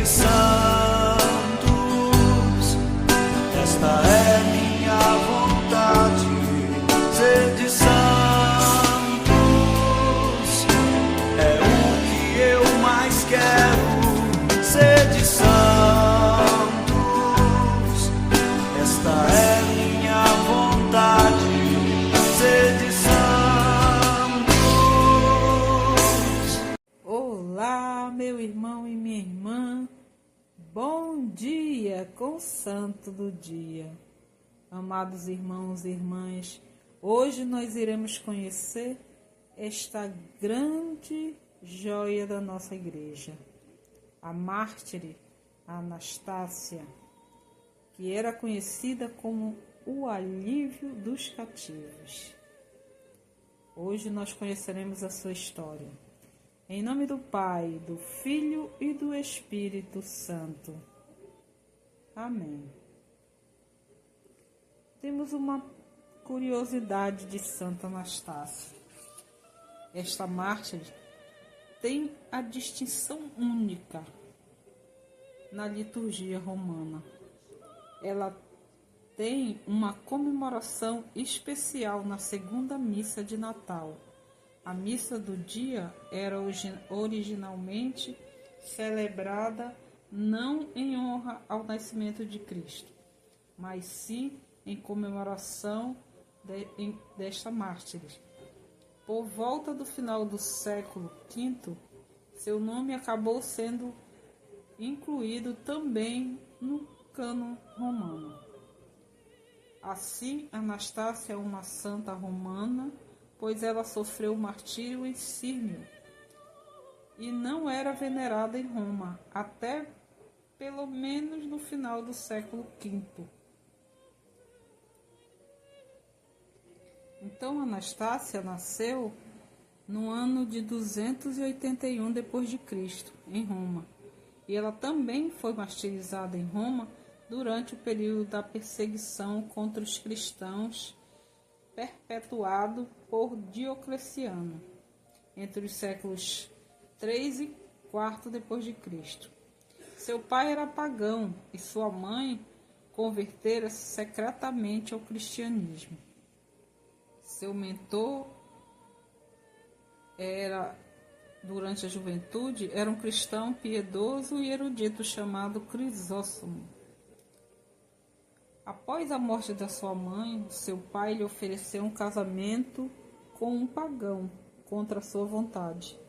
de santos, esta é minha vontade, ser de santos, é o que eu mais quero, ser de santos, esta é minha vontade, ser de santos. Olá, meu irmão e minha irmã, bom dia com o Santo do Dia. Amados irmãos e irmãs, hoje nós iremos conhecer esta grande joia da nossa igreja, a mártire Anastácia, que era conhecida como o alívio dos cativos. Hoje nós conheceremos a sua história. Em nome do Pai, do Filho e do Espírito Santo. Amém. Temos uma curiosidade de Santa Anastácia. Esta mártire tem a distinção única na liturgia romana. Ela tem uma comemoração especial na segunda missa de Natal. A missa do dia era originalmente celebrada não em honra ao nascimento de Cristo, mas sim em comemoração desta mártire. Por volta do final do século V, seu nome acabou sendo incluído também no cânon romano. Assim, Anastácia é uma santa romana, pois ela sofreu martírio em Sírmio e não era venerada em Roma, até pelo menos no final do século V. Então, Anastácia nasceu no ano de 281 d.C., em Roma, e ela também foi martirizada em Roma durante o período da perseguição contra os cristãos perpetuado por Diocleciano, entre os séculos 3 e 4 d.C. Seu pai era pagão e sua mãe convertera-se secretamente ao cristianismo. Seu mentor durante a juventude, era um cristão piedoso e erudito chamado Crisóstomo. Após a morte da sua mãe, seu pai lhe ofereceu um casamento com um pagão, contra sua vontade.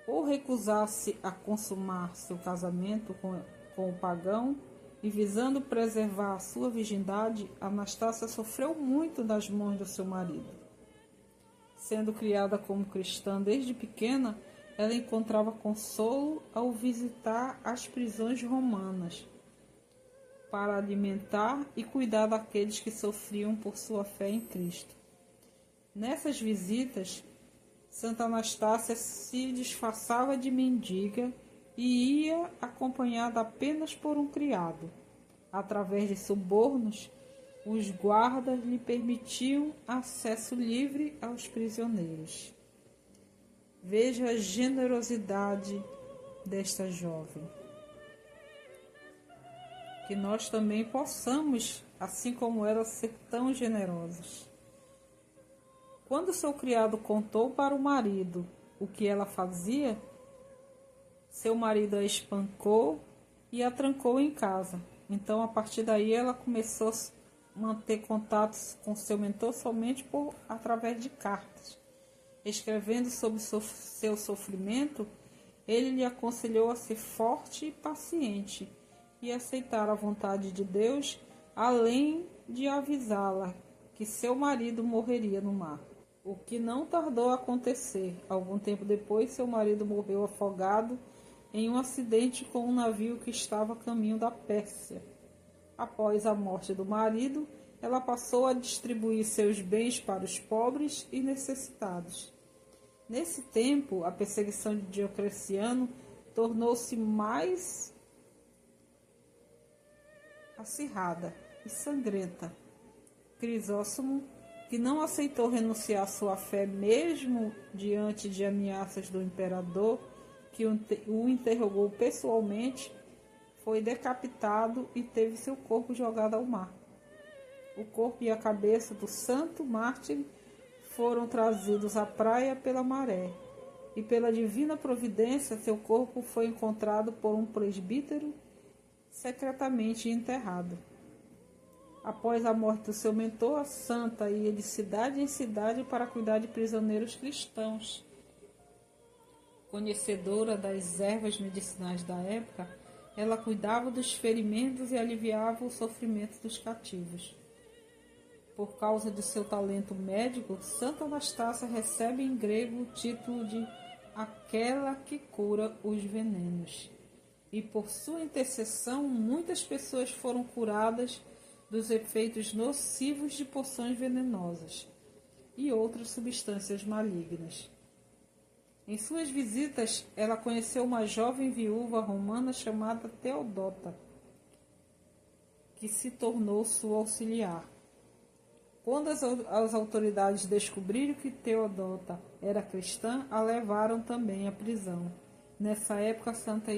Por recusar-se a consumar seu casamento com o pagão e visando preservar a sua virgindade, Anastácia sofreu muito das mãos do seu marido. Sendo criada como cristã desde pequena, ela encontrava consolo ao visitar as prisões romanas, para alimentar e cuidar daqueles que sofriam por sua fé em Cristo. Nessas visitas, Santa Anastácia se disfarçava de mendiga e ia acompanhada apenas por um criado. Através de subornos, os guardas lhe permitiam acesso livre aos prisioneiros. Veja a generosidade desta jovem. Que nós também possamos, assim como ela, ser tão generosos. Quando seu criado contou para o marido o que ela fazia, seu marido a espancou e a trancou em casa. Então, a partir daí, ela começou a manter contatos com seu mentor somente através de cartas. Escrevendo sobre seu sofrimento, ele lhe aconselhou a ser forte e paciente, e aceitar a vontade de Deus, além de avisá-la que seu marido morreria no mar. O que não tardou a acontecer. Algum tempo depois, seu marido morreu afogado em um acidente com um navio que estava a caminho da Pérsia. Após a morte do marido, ela passou a distribuir seus bens para os pobres e necessitados. Nesse tempo, a perseguição de Diocleciano tornou-se mais acirrada e sangrenta. Crisóstomo, que não aceitou renunciar à sua fé mesmo diante de ameaças do imperador, que o interrogou pessoalmente, foi decapitado e teve seu corpo jogado ao mar. O corpo e a cabeça do santo mártir foram trazidos à praia pela maré, e pela divina providência seu corpo foi encontrado por um presbítero secretamente enterrado. Após a morte do seu mentor, a santa ia de cidade em cidade para cuidar de prisioneiros cristãos. Conhecedora das ervas medicinais da época, ela cuidava dos ferimentos e aliviava o sofrimento dos cativos. Por causa de seu talento médico, Santa Anastácia recebe em grego o título de aquela que cura os venenos. E por sua intercessão, muitas pessoas foram curadas dos efeitos nocivos de poções venenosas e outras substâncias malignas. Em suas visitas, ela conheceu uma jovem viúva romana chamada Teodota, que se tornou sua auxiliar. Quando as autoridades descobriram que Teodota era cristã, a levaram também à prisão. Nessa época, Santa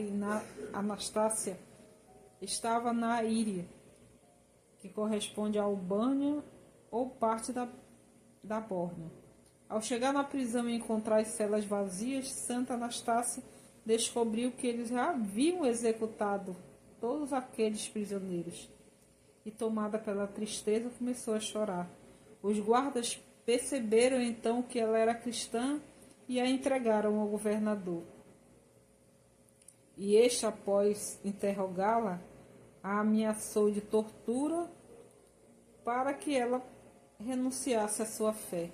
Anastácia estava na Íria, que corresponde à Albânia ou parte da Bórnia. Ao chegar na prisão e encontrar as celas vazias, Santa Anastácia descobriu que eles já haviam executado todos aqueles prisioneiros. E, tomada pela tristeza, começou a chorar. Os guardas perceberam então que ela era cristã e a entregaram ao governador. E este, após interrogá-la, a ameaçou de tortura para que ela renunciasse à sua fé.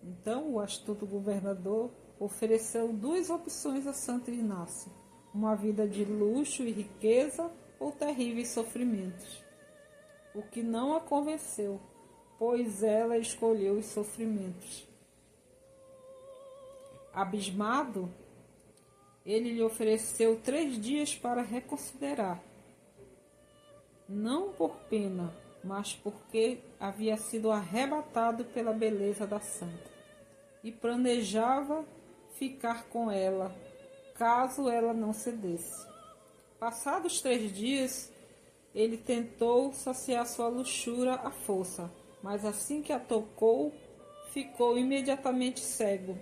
Então, o astuto governador ofereceu duas opções a Santa Inácia: uma vida de luxo e riqueza ou terríveis sofrimentos. O que não a convenceu, pois ela escolheu os sofrimentos. Abismado, ele lhe ofereceu 3 dias para reconsiderar, não por pena, mas porque havia sido arrebatado pela beleza da santa, e planejava ficar com ela, caso ela não cedesse. Passados 3 dias, ele tentou saciar sua luxúria à força, mas assim que a tocou, ficou imediatamente cego,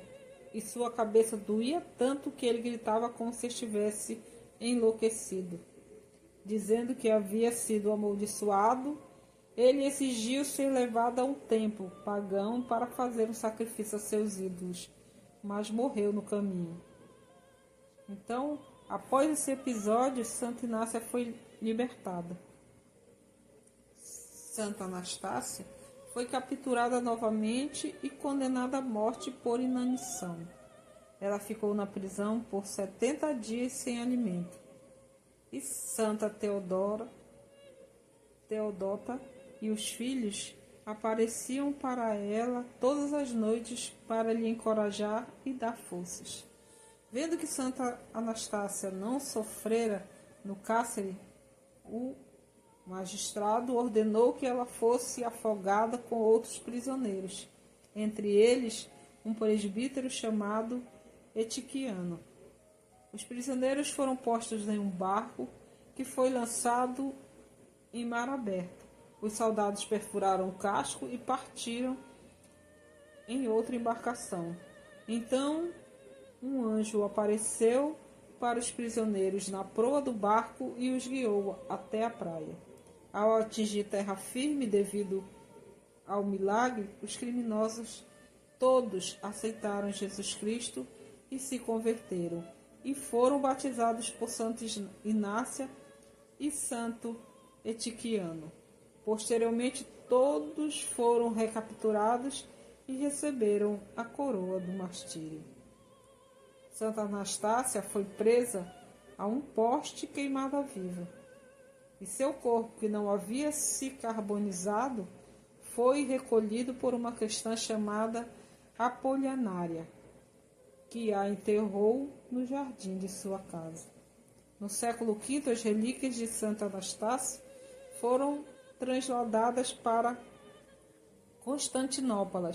e sua cabeça doía tanto que ele gritava como se estivesse enlouquecido. Dizendo que havia sido amaldiçoado, ele exigiu ser levado a um templo pagão para fazer um sacrifício a seus ídolos, mas morreu no caminho. Então, após esse episódio, Santa Inácia foi libertada. Santa Anastácia foi capturada novamente e condenada à morte por inanição. Ela ficou na prisão por 70 dias sem alimento. E Santa Teodota e os filhos apareciam para ela todas as noites para lhe encorajar e dar forças. Vendo que Santa Anastácia não sofrera no cárcere, o magistrado ordenou que ela fosse afogada com outros prisioneiros, entre eles um presbítero chamado Etiquiano. Os prisioneiros foram postos em um barco que foi lançado em mar aberto. Os soldados perfuraram o casco e partiram em outra embarcação. Então, um anjo apareceu para os prisioneiros na proa do barco e os guiou até a praia. Ao atingir terra firme devido ao milagre, os criminosos todos aceitaram Jesus Cristo e se converteram, e foram batizados por Santa Inácia e Santo Etiquiano. Posteriormente, todos foram recapturados e receberam a coroa do martírio. Santa Anastácia foi presa a um poste queimada viva, e seu corpo, que não havia se carbonizado, foi recolhido por uma cristã chamada Apolinária, que a enterrou no jardim de sua casa. No século V, as relíquias de Santa Anastácia foram transladadas para Constantinopla,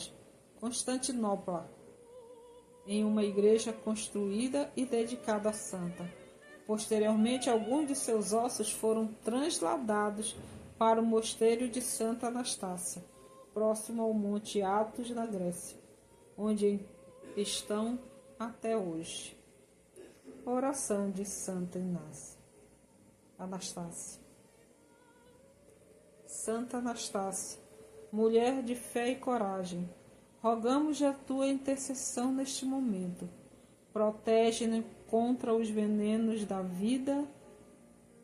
em uma igreja construída e dedicada à santa. Posteriormente, alguns de seus ossos foram transladados para o mosteiro de Santa Anastácia, próximo ao Monte Athos, na Grécia, onde estão até hoje. Oração de Santa Anastácia. Santa Anastácia, mulher de fé e coragem, rogamos a tua intercessão neste momento. Protege-nos contra os venenos da vida,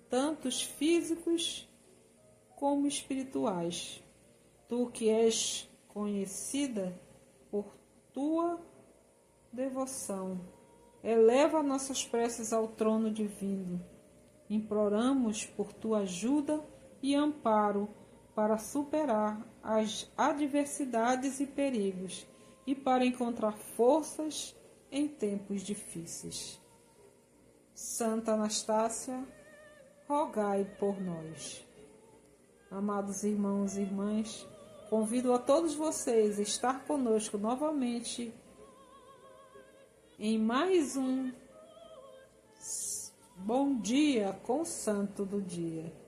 tanto os físicos como espirituais. Tu que és conhecida por tua devoção, eleva nossas preces ao trono divino. Imploramos por tua ajuda e amparo para superar as adversidades e perigos e para encontrar forças em tempos difíceis. Santa Anastácia, rogai por nós. Amados irmãos e irmãs, convido a todos vocês a estar conosco novamente em mais um Bom Dia com o Santo do Dia.